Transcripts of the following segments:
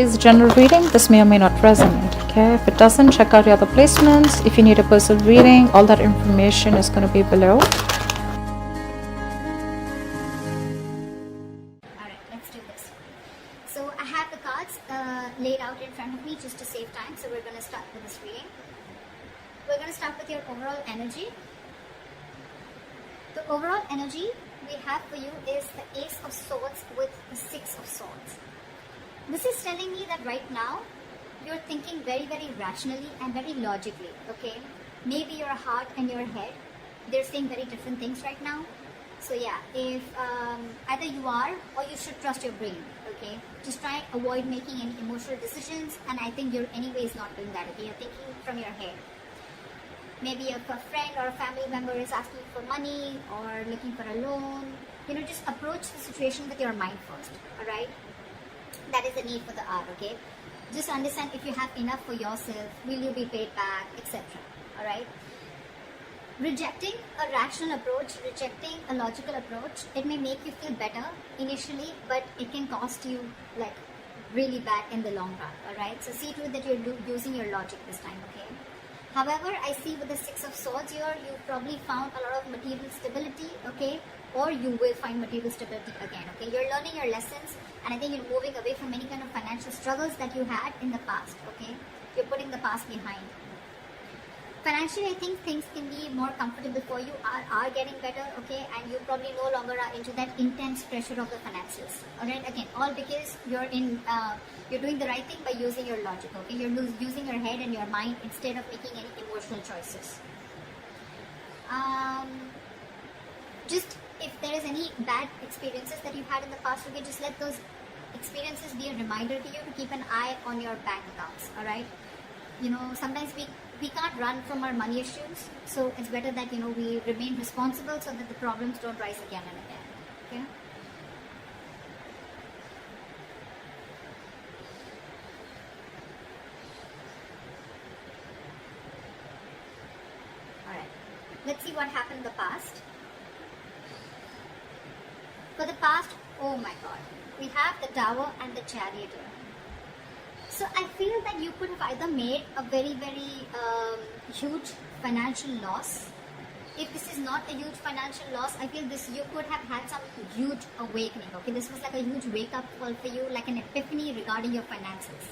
is a general reading. This may or may not resonate. Okay, if it doesn't, check out your other placements. If you need a personal reading, all that information is going to be below. Alright, let's do this. So I have the cards laid out in front of me just to save time. So we're going to start with this reading. We're going to start with your overall energy. The overall energy we have for you is the Ace of Swords with the Six of Swords. This is telling me that right now you're thinking very, very rationally and very logically, okay? Maybe your heart and your head, they're saying very different things right now. So yeah, if either you are or you should trust your brain, okay? Just try and avoid making any emotional decisions, and I think you're anyways not doing that, okay? You're thinking from your head. Maybe if a friend or a family member is asking for money or looking for a loan, you know, just approach the situation with your mind first, alright? That is the need for the hour, okay? Just understand if you have enough for yourself, will you be paid back, etc. Alright? Rejecting a rational approach, rejecting a logical approach, it may make you feel better initially, but it can cost you like really bad in the long run, alright? So see to it that you're using your logic this time, okay? However, I see with the Six of Swords here, you probably found a lot of material stability, okay? Or you will find material stability again, okay? You're learning your lessons, and I think you're moving away from any kind of financial struggles that you had in the past, okay? You're putting the past behind. Financially, I think things can be more comfortable for you, are getting better, okay? And you probably no longer are into that intense pressure of the finances, alright? Again, all because you're doing the right thing by using your logic, okay? You're using your head and your mind instead of making any emotional choices. Just if there is any bad experiences that you've had in the past, okay, just let those experiences be a reminder to you to keep an eye on your bank accounts, alright? You know, sometimes we can't run from our money issues, so it's better that, you know, we remain responsible so that the problems don't rise again and again, okay? Alright, let's see what happened in the past. For the past, oh my god, we have the Tower and the Chariot here. So I feel that you could have either made a very, very huge financial loss. If this is not a huge financial loss, I feel this you could have had some huge awakening, okay? This was like a huge wake-up call for you, like an epiphany regarding your finances.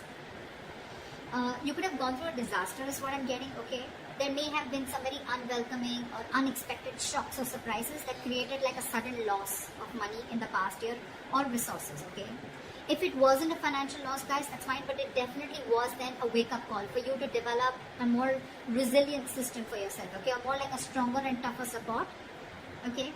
You could have gone through a disaster is what I'm getting, okay? There may have been some very unwelcoming or unexpected shocks or surprises that created like a sudden loss of money in the past year or resources, okay? If it wasn't a financial loss, guys, that's fine, but it definitely was then a wake-up call for you to develop a more resilient system for yourself, okay? Or more like a stronger and tougher support, okay?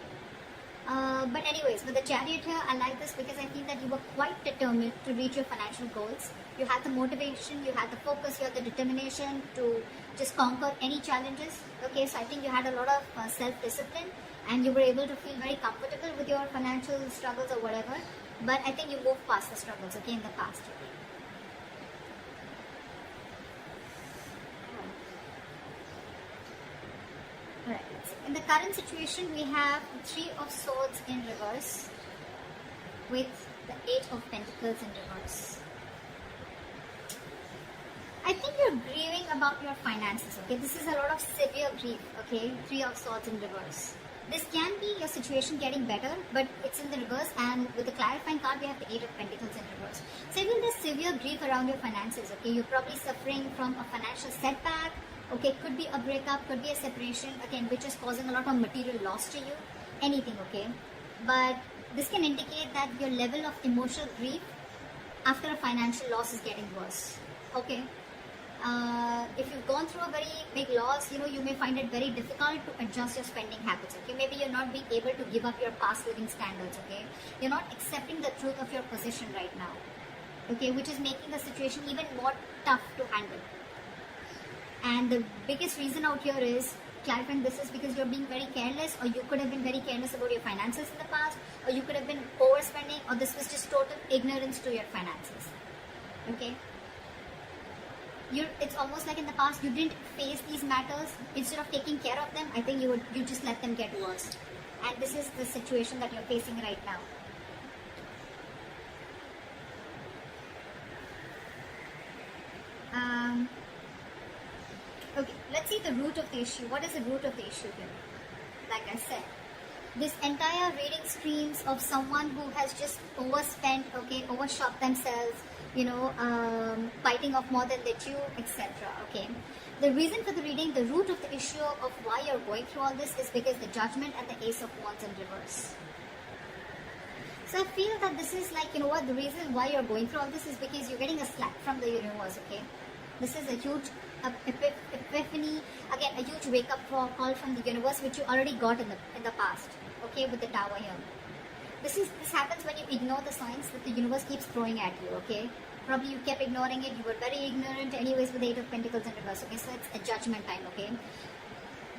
But anyways, with the Chariot here, I like this because I feel that you were quite determined to reach your financial goals. You had the motivation, you had the focus, you had the determination to just conquer any challenges, okay? So I think you had a lot of self-discipline, and you were able to feel very comfortable with your financial struggles or whatever. But I think you moved past the struggles, okay, in the past. Alright, let's see. In the current situation, we have Three of Swords in reverse with the Eight of Pentacles in reverse. I think you're grieving about your finances, okay? This is a lot of severe grief, okay? Three of Swords in reverse. This can be your situation getting better, but it's in the reverse, and with the clarifying card, we have the Eight of Pentacles in reverse. So even there's severe grief around your finances, okay? You're probably suffering from a financial setback, okay? Could be a breakup, could be a separation, again, which is causing a lot of material loss to you, anything, okay? But this can indicate that your level of emotional grief after a financial loss is getting worse, okay? If you've gone through a very big loss, you know, you may find it very difficult to adjust your spending habits, okay? Maybe you're not being able to give up your past living standards, okay? You're not accepting the truth of your position right now, okay? Which is making the situation even more tough to handle. And the biggest reason out here is, clarifying this is because you're being very careless, or you could have been very careless about your finances in the past, or you could have been overspending, or this was just total ignorance to your finances, okay? It's almost like in the past you didn't face these matters. Instead of taking care of them, I think you just let them get worse. And this is the situation that you're facing right now. let's see the root of the issue. What is the root of the issue here? Like I said, this entire reading screams of someone who has just overspent, okay, overshot themselves, biting off more than they chew, etc. Okay. The reason for the reading, the root of the issue of why you're going through all this is because the Judgment and the Ace of Wands in reverse. So I feel that this is like, the reason why you're going through all this is because you're getting a slap from the universe, okay? This is a huge epiphany, again, a huge wake-up call from the universe, which you already got in the past, okay, with the Tower here. This happens when you ignore the signs that the universe keeps throwing at you, okay? Probably you kept ignoring it, you were very ignorant anyways with the Eight of Pentacles in reverse, okay? So it's a judgment time, okay?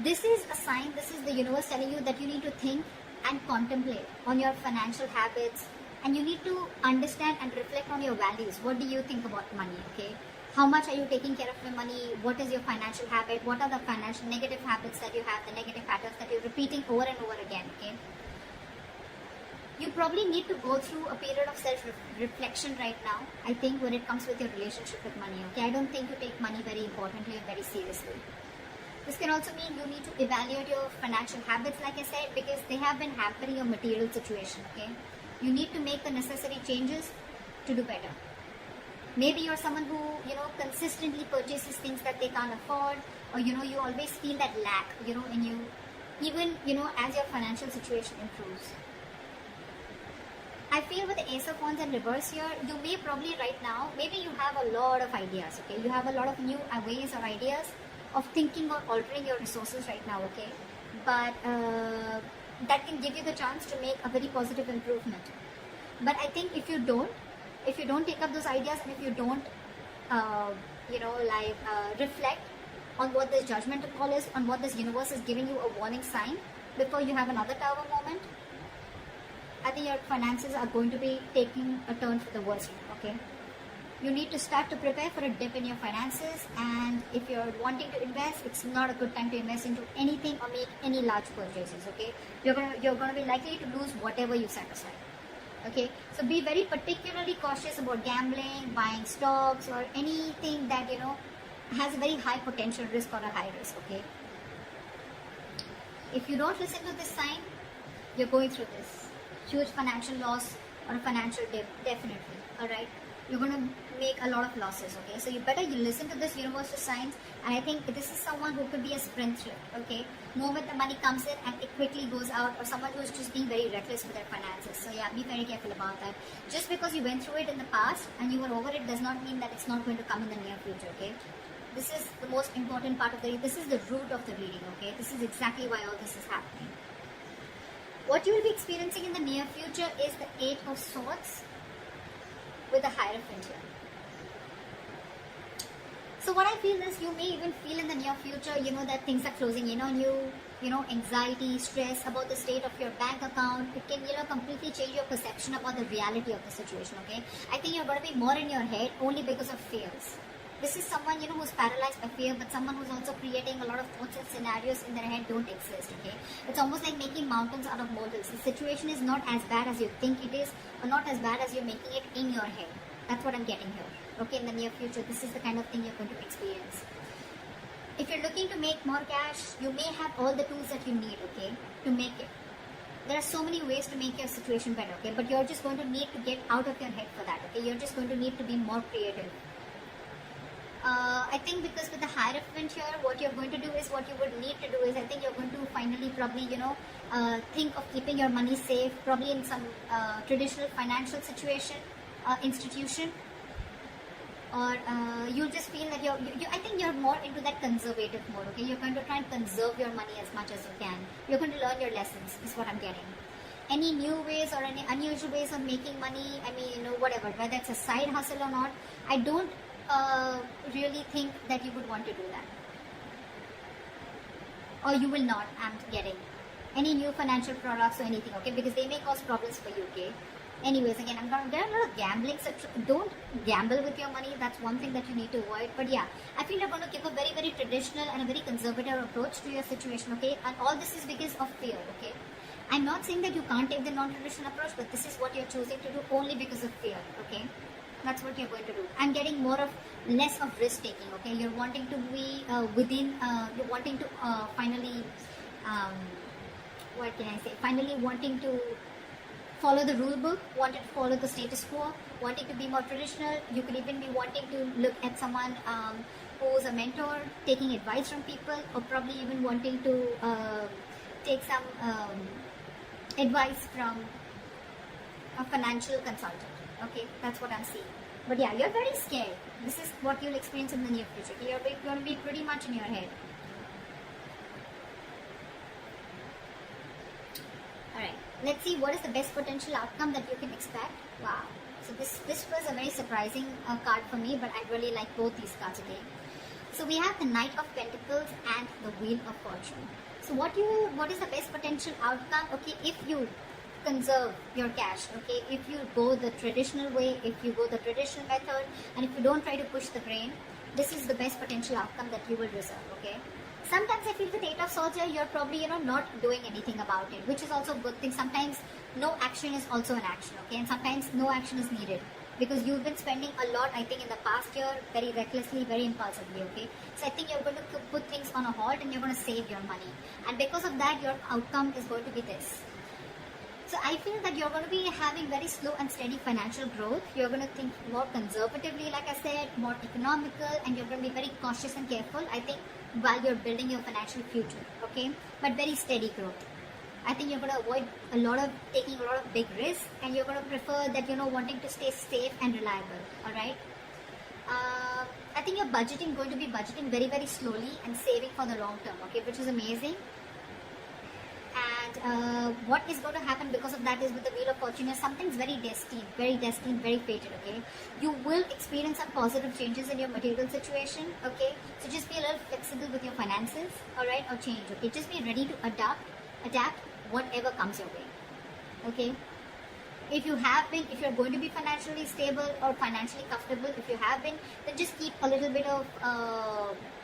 This is a sign, this is the universe telling you that you need to think and contemplate on your financial habits, and you need to understand and reflect on your values. What do you think about money, okay? How much are you taking care of your money? What is your financial habit? What are the financial negative habits that you have, the negative patterns that you're repeating over and over again, okay? You probably need to go through a period of self-reflection right now, I think, when it comes with your relationship with money, okay? I don't think you take money very importantly and very seriously. This can also mean you need to evaluate your financial habits, like I said, because they have been hampering your material situation, okay? You need to make the necessary changes to do better. Maybe you're someone who, consistently purchases things that they can't afford, or, you always feel that lack, in you, even, as your financial situation improves. I feel with the Ace of Wands in reverse here, you may probably right now, maybe you have a lot of ideas, okay? You have a lot of new ways or ideas of thinking or altering your resources right now, okay? But that can give you the chance to make a very positive improvement. But I think if you don't take up those ideas, and if you don't, reflect on what this judgmental call is, on what this universe is giving you a warning sign before you have another Tower moment, I think your finances are going to be taking a turn for the worse, okay? You need to start to prepare for a dip in your finances, and if you're wanting to invest, it's not a good time to invest into anything or make any large purchases, okay? You're gonna be likely to lose whatever you set aside, okay? So be very particularly cautious about gambling, buying stocks, or anything that, has a very high potential risk or a high risk, okay? If you don't listen to this sign, you're going through this huge financial loss or a financial dip, definitely, all right? You're going to make a lot of losses, okay? So you listen to this universal signs, and I think this is someone who could be a spendthrift, okay? Moment the money comes in and it quickly goes out, or someone who's just being very reckless with their finances. So yeah, be very careful about that. Just because you went through it in the past and you were over it does not mean that it's not going to come in the near future, okay? This is the most important part of the reading. This is the root of the reading, okay? This is exactly why all this is happening. What you will be experiencing in the near future is the Eight of Swords with the Hierophant here. So what I feel is you may even feel in the near future, that things are closing in on you, anxiety, stress about the state of your bank account. It can, completely change your perception about the reality of the situation, okay? I think you're going to be more in your head only because of fears. This is someone, who's paralyzed by fear, but someone who's also creating a lot of thoughts and scenarios in their head don't exist, okay? It's almost like making mountains out of molehills. The situation is not as bad as you think it is, or not as bad as you're making it in your head. That's what I'm getting here, okay? In the near future, this is the kind of thing you're going to experience. If you're looking to make more cash, you may have all the tools that you need, okay, to make it. There are so many ways to make your situation better, okay? But you're just going to need to get out of your head for that, okay? You're just going to need to be more creative. I think because with the Hierophant here, what you're going to do is, what you would need to do is, I think you're going to finally probably, think of keeping your money safe, probably in some traditional financial situation, institution, or you'll just feel that I think you're more into that conservative mode, okay? You're going to try and conserve your money as much as you can. You're going to learn your lessons, is what I'm getting. Any new ways or any unusual ways of making money, I mean, whatever, whether it's a side hustle or not, I don't really think that you would want to do that, or you will not. I'm getting any new financial products or anything, okay, because they may cause problems for you, okay? Anyways, again, there are a lot of gambling, so don't gamble with your money. That's one thing that you need to avoid. But yeah, I feel you're going to keep a very, very traditional and a very conservative approach to your situation, okay? And all this is because of fear, okay? I'm not saying that you can't take the non-traditional approach, but this is what you're choosing to do only because of fear, okay? That's what you're going to do. I'm getting less of risk taking. Okay, you're wanting to be you're wanting to finally, what can I say? Finally wanting to follow the rule book, wanted to follow the status quo, wanting to be more traditional. You could even be wanting to look at someone who's a mentor, taking advice from people, or probably even wanting to take some advice from a financial consultant. Okay, that's what I'm seeing. But yeah, you're very scared. This is what you'll experience in the near future. You're going to be pretty much in your head. Alright, let's see what is the best potential outcome that you can expect. Wow. So this was a very surprising card for me, but I really like both these cards again. So we have the Knight of Pentacles and the Wheel of Fortune. So what is the best potential outcome? Okay, if you conserve your cash, okay, if you go the traditional way, if you go the traditional method, and if you don't try to push the grain, this is the best potential outcome that you will reserve. Okay, sometimes I feel with Eight of Swords here, you're probably not doing anything about it, which is also a good thing. Sometimes no action is also an action. Okay, and sometimes no action is needed because you've been spending a lot, I think, in the past year, very recklessly, very impulsively. Okay, so I think you're going to put things on a halt and you're going to save your money, and because of that your outcome is going to be this. So I feel that you're going to be having very slow and steady financial growth. You're going to think more conservatively, like I said, more economical, and you're going to be very cautious and careful, I think, while you're building your financial future. Okay, but very steady growth. I think you're going to avoid taking a lot of big risks, and you're going to prefer that, wanting to stay safe and reliable. Alright. I think you're going to be budgeting very, very slowly and saving for the long term. Okay, which is amazing. And what is going to happen because of that is with the Wheel of Fortune is something's very destined, very fated. Okay, you will experience some positive changes in your material situation. Okay, so just be a little flexible with your finances, all right, or change. Okay, just be ready to adapt whatever comes your way. Okay, if you're going to be financially stable or financially comfortable, if you have been, then just keep a little bit of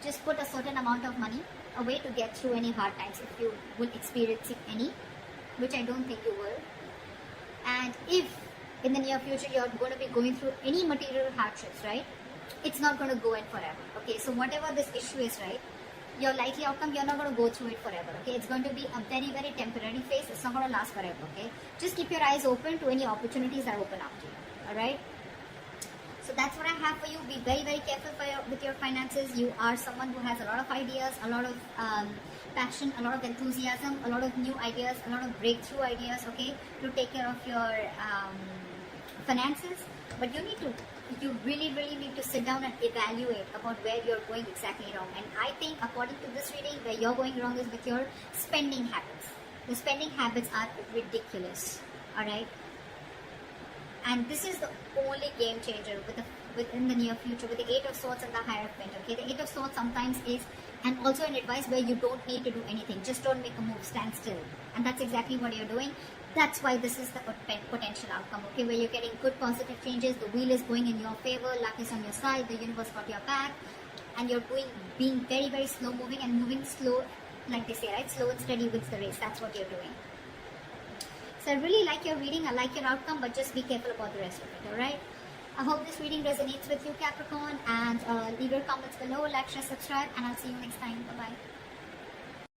just put a certain amount of money away to get through any hard times if you will experience any, which I don't think you will. And if in the near future you're going to be going through any material hardships, right, it's not going to go on forever. Okay, so whatever this issue is, right, your likely outcome, you're not going to go through it forever. Okay, it's going to be a very, very temporary phase. It's not going to last forever. Okay, just keep your eyes open to any opportunities that open up to you. All right. So that's what I have for you. Be very, very careful with your finances. You are someone who has a lot of ideas, a lot of passion, a lot of enthusiasm, a lot of new ideas, a lot of breakthrough ideas, okay, to take care of your finances. But you really, really need to sit down and evaluate about where you're going exactly wrong. And I think according to this reading, where you're going wrong is with your spending habits. The spending habits are ridiculous. Alright? And this is the only game changer within the near future with the Eight of Swords and the Hierophant. Okay, the Eight of Swords sometimes is, and also an advice where you don't need to do anything. Just don't make a move, stand still. And that's exactly what you're doing. That's why this is the potential outcome. Okay, where you're getting good positive changes. The wheel is going in your favor. Luck is on your side. The universe got your back. And you're being very, very slow moving and moving slow, like they say, right? Slow and steady wins the race. That's what you're doing. So I really like your reading, I like your outcome, but just be careful about the rest of it, alright? I hope this reading resonates with you, Capricorn, and leave your comments below, like, share, subscribe, and I'll see you next time. Bye-bye.